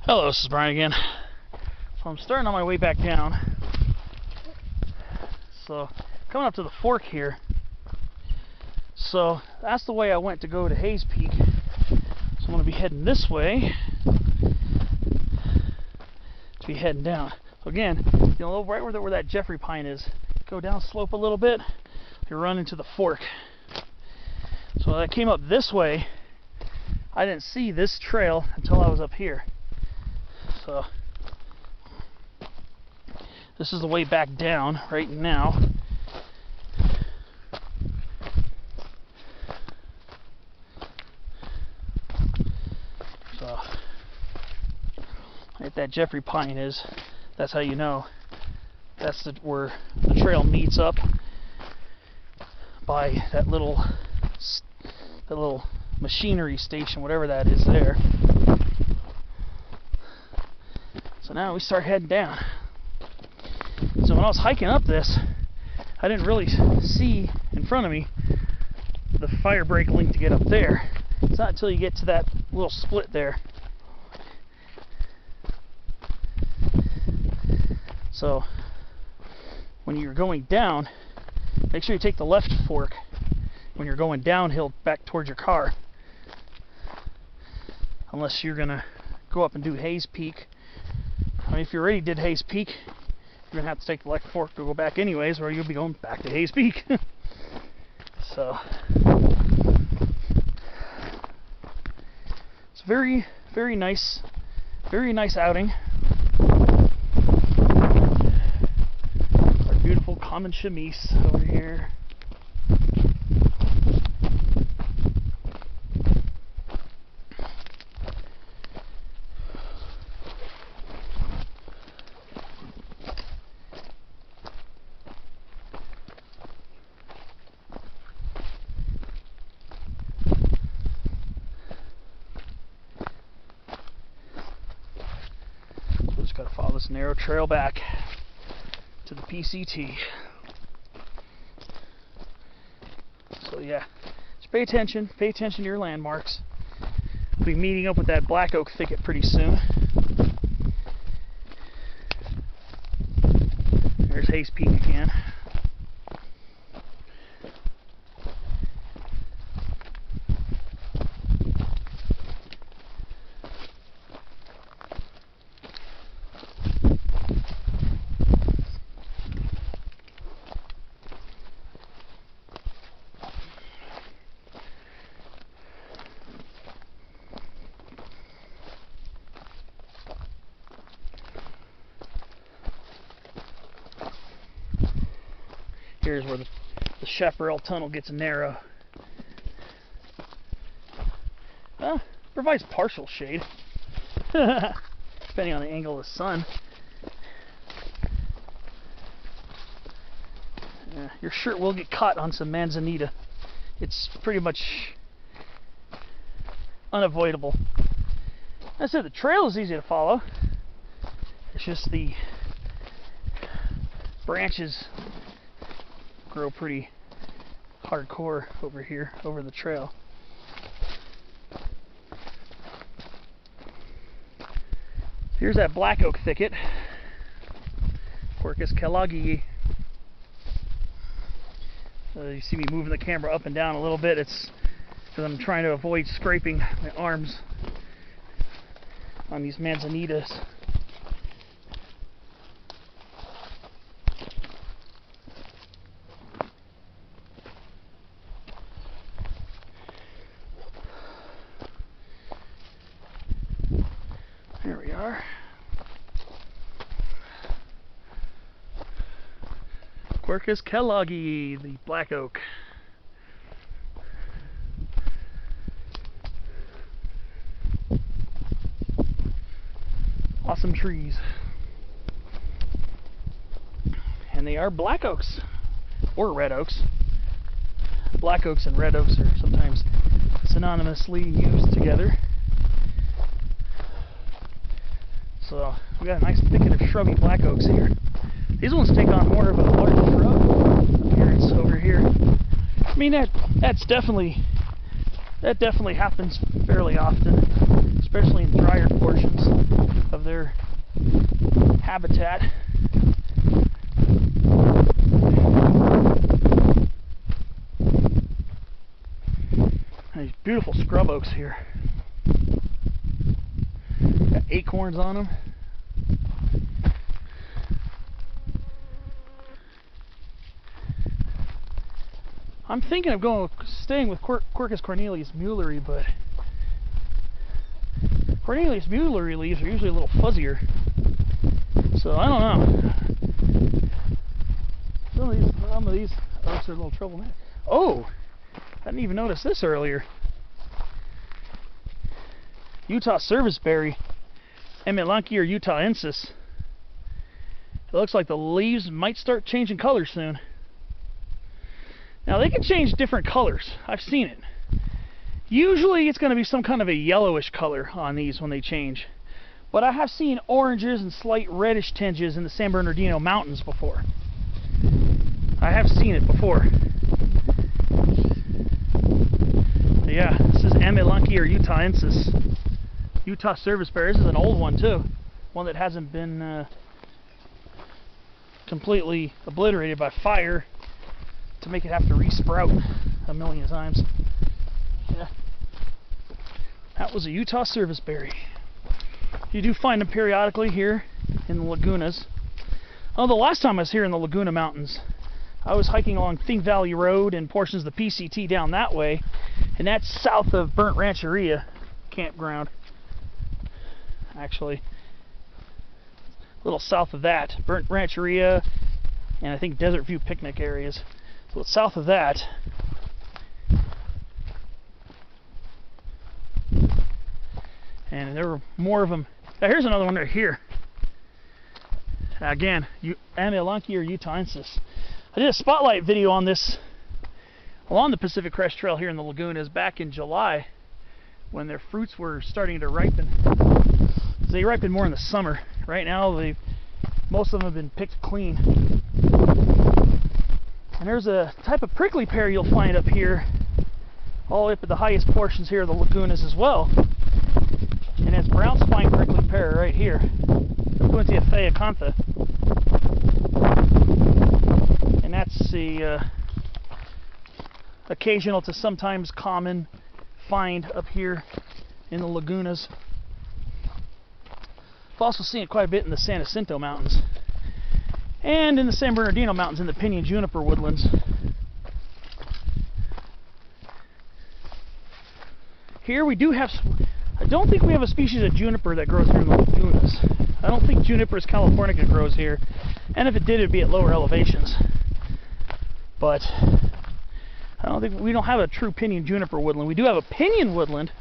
Hello, this is Brian again. So I'm starting on my way back down. So coming up to the fork here. So that's the way I went to go to Hayes Peak. So I'm going to be heading this way to be heading down. So again, you know, right where that Jeffrey pine is, go down slope a little bit, you run into the fork. So I came up this way. I didn't see this trail until I was up here. So this is the way back down right now. So right, that Jeffrey pine is, that's how you know that's where the trail meets up, by that little machinery station, whatever that is there. So now we start heading down. So when I was hiking up this, I didn't really see in front of me the firebreak link to get up there. It's not until you get to that little split there. So when you're going down, make sure you take the left fork when you're going downhill back towards your car. Unless you're gonna go up and do Hayes Peak. I mean, if you already did Hayes Peak, you're going to have to take the left fork to go back anyways, or you'll be going back to Hayes Peak. So, it's very, very nice outing. Our beautiful common chemise over here. Just got to follow this narrow trail back to the PCT. So yeah, just pay attention to your landmarks. We'll be meeting up with that black oak thicket pretty soon. There's Hayes Peak again. Here's where the chaparral tunnel gets narrow. Provides partial shade, depending on the angle of the sun. Your shirt will get caught on some manzanita. It's pretty much unavoidable. I said the trail is easy to follow. It's just the branches grow pretty hardcore over here, over the trail. Here's that black oak thicket, Quercus kelloggi. You see me moving the camera up and down a little bit. It's because I'm trying to avoid scraping my arms on these manzanitas. There we are. Quercus kelloggi, the black oak. Awesome trees. And they are black oaks, or red oaks. Black oaks and red oaks are sometimes synonymously used together. So we got a nice thicket of shrubby black oaks here. These ones take on more of a large shrub appearance over here. I mean, that definitely happens fairly often, especially in drier portions. of their habitat. These beautiful scrub oaks here. Got acorns on them. I'm thinking of staying with Quercus cornelius Muelleri, but Cornelius Muelleri leaves are usually a little fuzzier, so I don't know. Some of these oaks are a little troublematic. Oh, I didn't even notice this earlier. Utah serviceberry, Emilanki or Utahensis. It looks like the leaves might start changing color soon. Now they can change different colors. I've seen it. Usually it's going to be some kind of a yellowish color on these when they change. But I have seen oranges and slight reddish tinges in the San Bernardino Mountains before. I have seen it before. But yeah, this is Emilanki or Utahensis. Utah serviceberry. This is an old one too. One that hasn't been completely obliterated by fire to make it have to re-sprout a million times. Yeah. That was a Utah serviceberry. You do find them periodically here in the lagunas. Oh, the last time I was here in the Laguna Mountains, I was hiking along Thing Valley Road and portions of the PCT down that way, and that's south of Burnt Rancheria campground. Actually, a little south of that, Burnt Rancheria, and I think Desert View picnic areas. So it's south of that. And there were more of them. Now here's another one right here. Again, Amilanki or Utahensis. I did a spotlight video on this along the Pacific Crest Trail here in the lagunas back in July when their fruits were starting to ripen. They ripen more in the summer. Right now, most of them have been picked clean. And there's a type of prickly pear you'll find up here, all the way up at the highest portions here of the lagunas as well. And it's brown spine prickly pear right here, Pointy acantha. And that's the occasional to sometimes common find up here in the lagunas. I've also seen it quite a bit in the San Jacinto Mountains and in the San Bernardino Mountains in the pinyon juniper woodlands. Here we do have, I don't think we have a species of juniper that grows here in the lagunas. I don't think Juniperus californica grows here, and if it did, it'd be at lower elevations. But we don't have a true pinyon juniper woodland. We do have a pinyon woodland,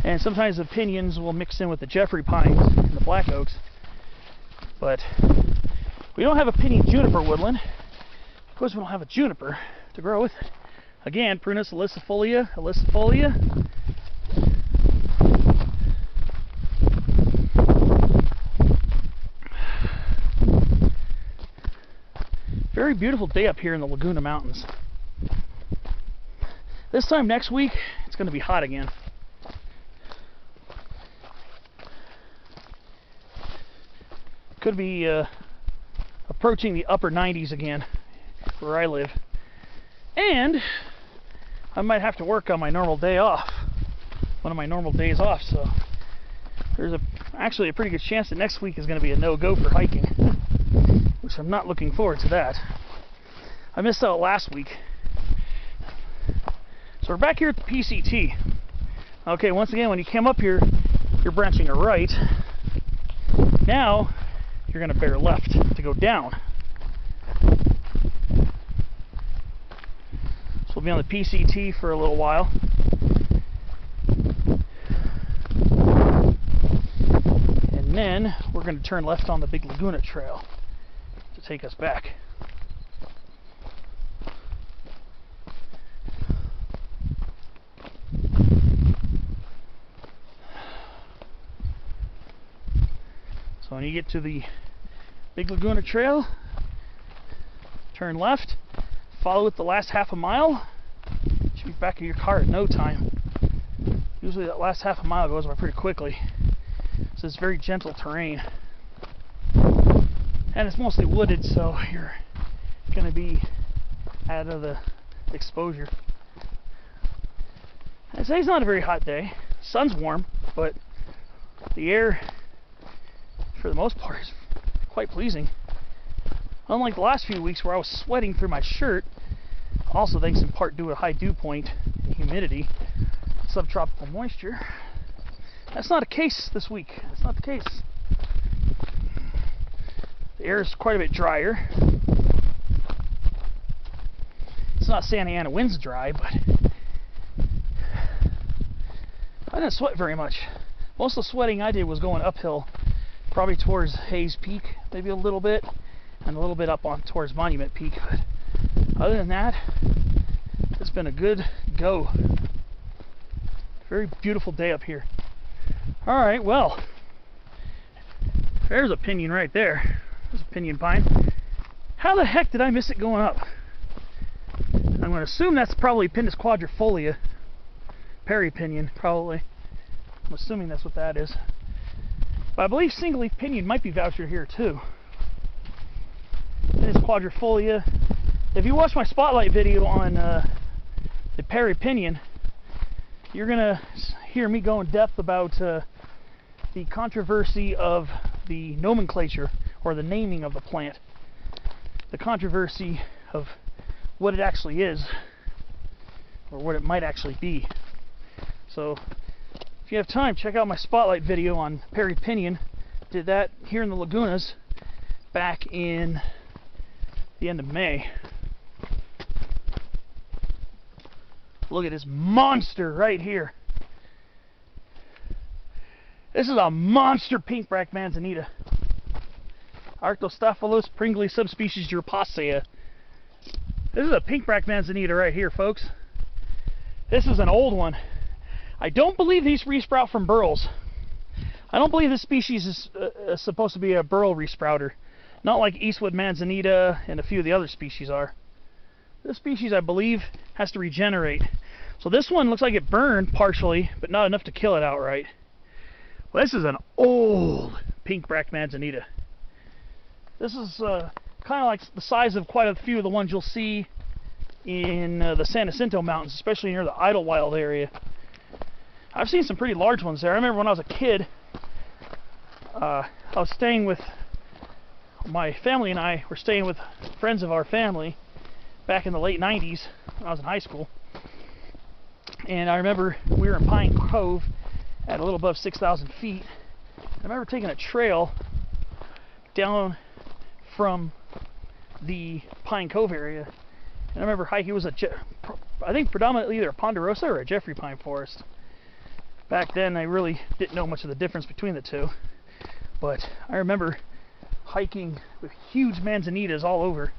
and sometimes the pinions will mix in with the Jeffrey pines and the black oaks. But we don't have a pinyon juniper woodland. Of course, we don't have a juniper to grow with. Again, Prunus ilicifolia. Very beautiful day up here in the Laguna Mountains. This time next week, it's going to be hot again. Could be approaching the upper 90s again where I live. And I might have to work on my normal day off. One of my normal days off, so there's actually a pretty good chance that next week is going to be a no-go for hiking, which I'm not looking forward to that. I missed out last week. So we're back here at the PCT. Okay, once again, when you came up here, you're branching a right. Now, you're going to bear left to go down. So we'll be on the PCT for a little while. And then we're going to turn left on the Big Laguna Trail to take us back. So when you get to the Big Laguna Trail, turn left, follow it the last half a mile. You should be back in your car in no time. Usually that last half a mile goes by pretty quickly. So it's very gentle terrain. And it's mostly wooded, so you're going to be out of the exposure. Today's not a very hot day. Sun's warm, but the air, for the most part, is quite pleasing. Unlike the last few weeks where I was sweating through my shirt, also thanks in part due to high dew point and humidity, subtropical moisture. That's not a case this week. That's not the case. The air is quite a bit drier. It's not Santa Ana winds dry, but I didn't sweat very much. Most of the sweating I did was going uphill, probably towards Hayes Peak, maybe a little bit, and a little bit up on towards Monument Peak. But other than that, it's been a good go. Very beautiful day up here. All right, well, there's a pinion right there. There's a pinion pine. How the heck did I miss it going up? I'm going to assume that's probably Pinus quadrifolia. Perry pinion, probably. I'm assuming that's what that is. But I believe single leaf pinion might be voucher here too. Pinus quadrifolia. If you watch my spotlight video on the Perry pinion, you're going to hear me go in depth about the controversy of the nomenclature or the naming of the plant. The controversy of what it actually is or what it might actually be. So if you have time, check out my spotlight video on Perry pinion. Did that here in the Lagunas back in the end of May. Look at this monster right here. This is a monster pinkback manzanita. Arctostaphylos pringli subspecies Europacea. This is a pinkback manzanita right here, folks. This is an old one. I don't believe these resprout from burls. I don't believe this species is supposed to be a burl resprouter. Not like Eastwood manzanita and a few of the other species are. This species, I believe, has to regenerate. So this one looks like it burned partially, but not enough to kill it outright. Well, this is an old pinkback manzanita. This is kind of like the size of quite a few of the ones you'll see in the San Jacinto Mountains, especially near the Idlewild area. I've seen some pretty large ones there. I remember when I was a kid, I was staying with my family, and I were staying with friends of our family back in the late 90s when I was in high school. And I remember we were in Pine Cove at a little above 6,000 feet. I remember taking a trail down from the Pine Cove area, and I remember hiking. It was I think predominantly either a ponderosa or a Jeffrey pine forest. Back then I really didn't know much of the difference between the two, but I remember hiking with huge manzanitas all over.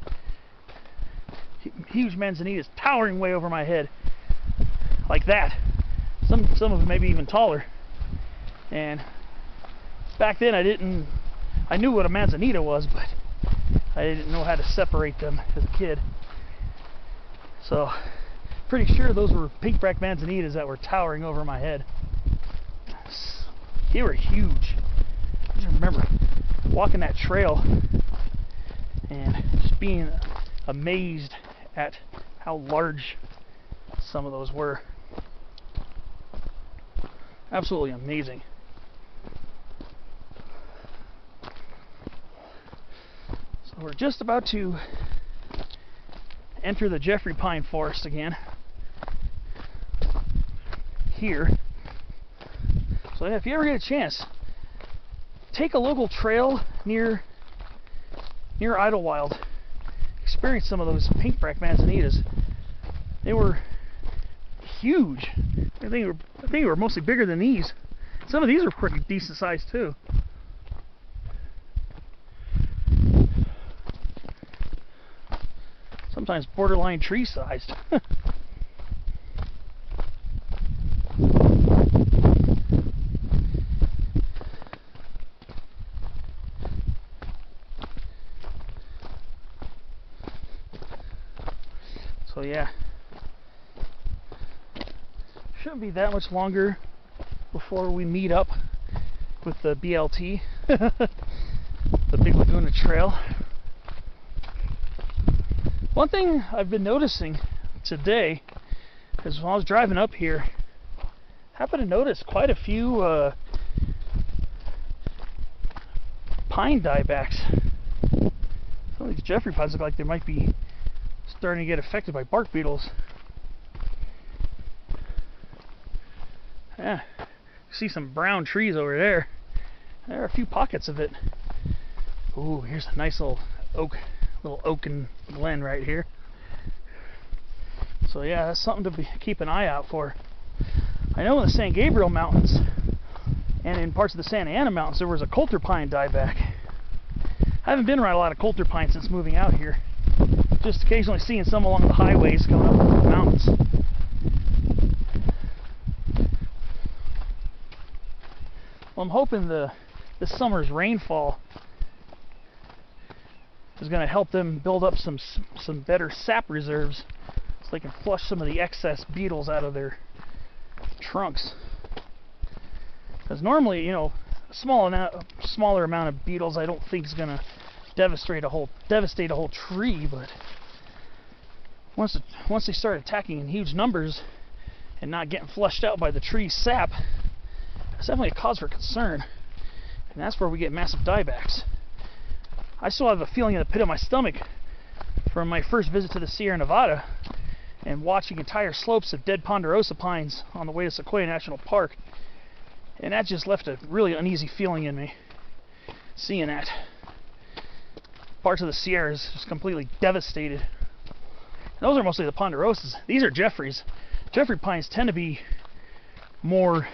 Huge manzanitas towering way over my head, like that. Some of them maybe even taller. And back then I knew what a manzanita was, but I didn't know how to separate them as a kid. So pretty sure those were pinkback manzanitas that were towering over my head. They were huge. I just remember walking that trail and just being amazed at how large some of those were. Absolutely amazing. So we're just about to enter the Jeffrey pine forest again here. So if you ever get a chance, take a local trail near Idlewild. Experience some of those pinkback manzanitas. They were huge. I think they were mostly bigger than these. Some of these are pretty decent sized too. Sometimes borderline tree sized. So yeah, shouldn't be that much longer before we meet up with the BLT, the Big Laguna Trail. One thing I've been noticing today is when I was driving up here, I happened to notice quite a few pine diebacks. Some of these Jeffrey pines look like they might be starting to get affected by bark beetles. Yeah, you see some brown trees over there. There are a few pockets of it. Ooh, here's a nice little oaken glen right here. So yeah, that's something to keep an eye out for. I know in the San Gabriel Mountains and in parts of the Santa Ana Mountains there was a coulter pine dieback. I haven't been around a lot of coulter pine since moving out here. Just occasionally seeing some along the highways going up the mountains. Well, I'm hoping this summer's rainfall is going to help them build up some better sap reserves so they can flush some of the excess beetles out of their trunks. Because normally, you know, a smaller amount of beetles I don't think is going to devastate a whole tree, but once they start attacking in huge numbers and not getting flushed out by the tree's sap, it's definitely a cause for concern, and that's where we get massive diebacks. I still have a feeling in the pit of my stomach from my first visit to the Sierra Nevada and watching entire slopes of dead ponderosa pines on the way to Sequoia National Park, and that just left a really uneasy feeling in me, seeing that. Parts of the Sierras just completely devastated. And those are mostly the ponderosas. These are Jeffreys. Jeffrey pines tend to be more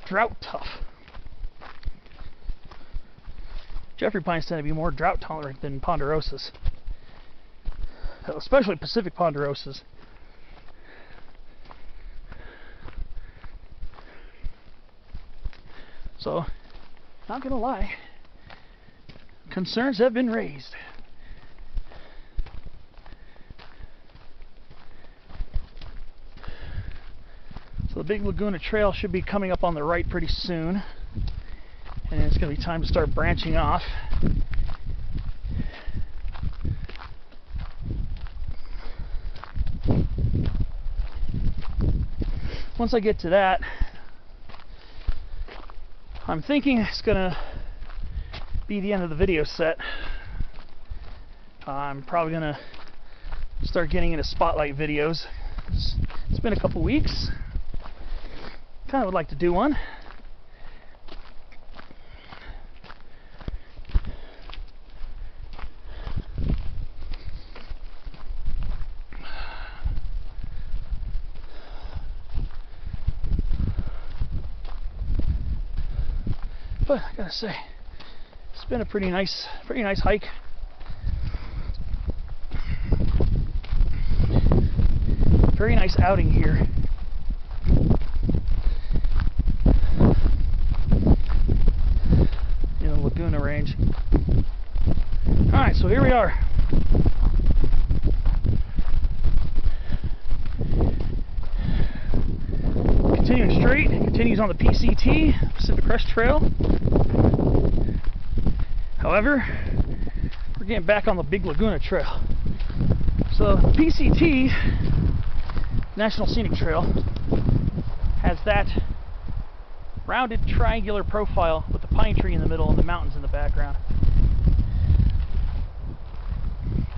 drought tough. Jeffrey pines tend to be more drought tolerant than ponderosas, especially Pacific ponderosas. So, not gonna lie, concerns have been raised. So the Big Laguna Trail should be coming up on the right pretty soon, and it's going to be time to start branching off. Once I get to that, I'm thinking it's going to be the end of the video set. I'm probably going to start getting into spotlight videos. It's been a couple weeks. Kind of would like to do one. But I gotta say, it's been a pretty nice hike. Very nice outing here. In the Laguna Range. Alright, so here we are. Continuing straight, continues on the PCT, Pacific Crest Trail. However, we're getting back on the Big Laguna Trail. So PCT, National Scenic Trail, has that rounded triangular profile with the pine tree in the middle and the mountains in the background.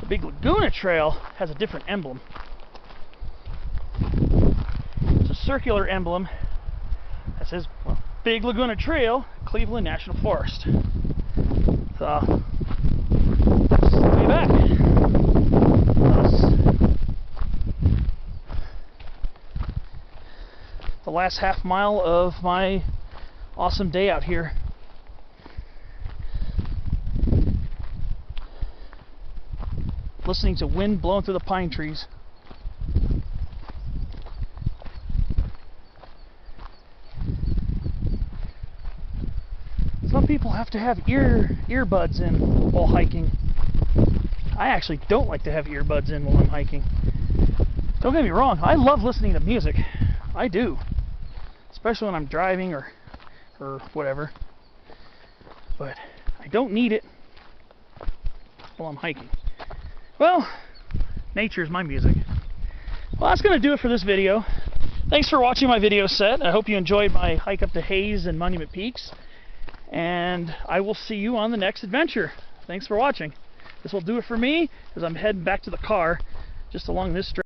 The Big Laguna Trail has a different emblem. It's a circular emblem that says, well, Big Laguna Trail, Cleveland National Forest. So, let's be back. The last half mile of my awesome day out here. Listening to wind blowing through the pine trees. Some people have to have earbuds in while hiking. I actually don't like to have earbuds in while I'm hiking. Don't get me wrong, I love listening to music. I do. Especially when I'm driving or or whatever. But I don't need it while I'm hiking. Well, nature is my music. Well, that's going to do it for this video. Thanks for watching my video set. I hope you enjoyed my hike up to Hayes and Monument Peaks. And I will see you on the next adventure. Thanks for watching. This will do it for me, as I'm heading back to the car just along this stretch.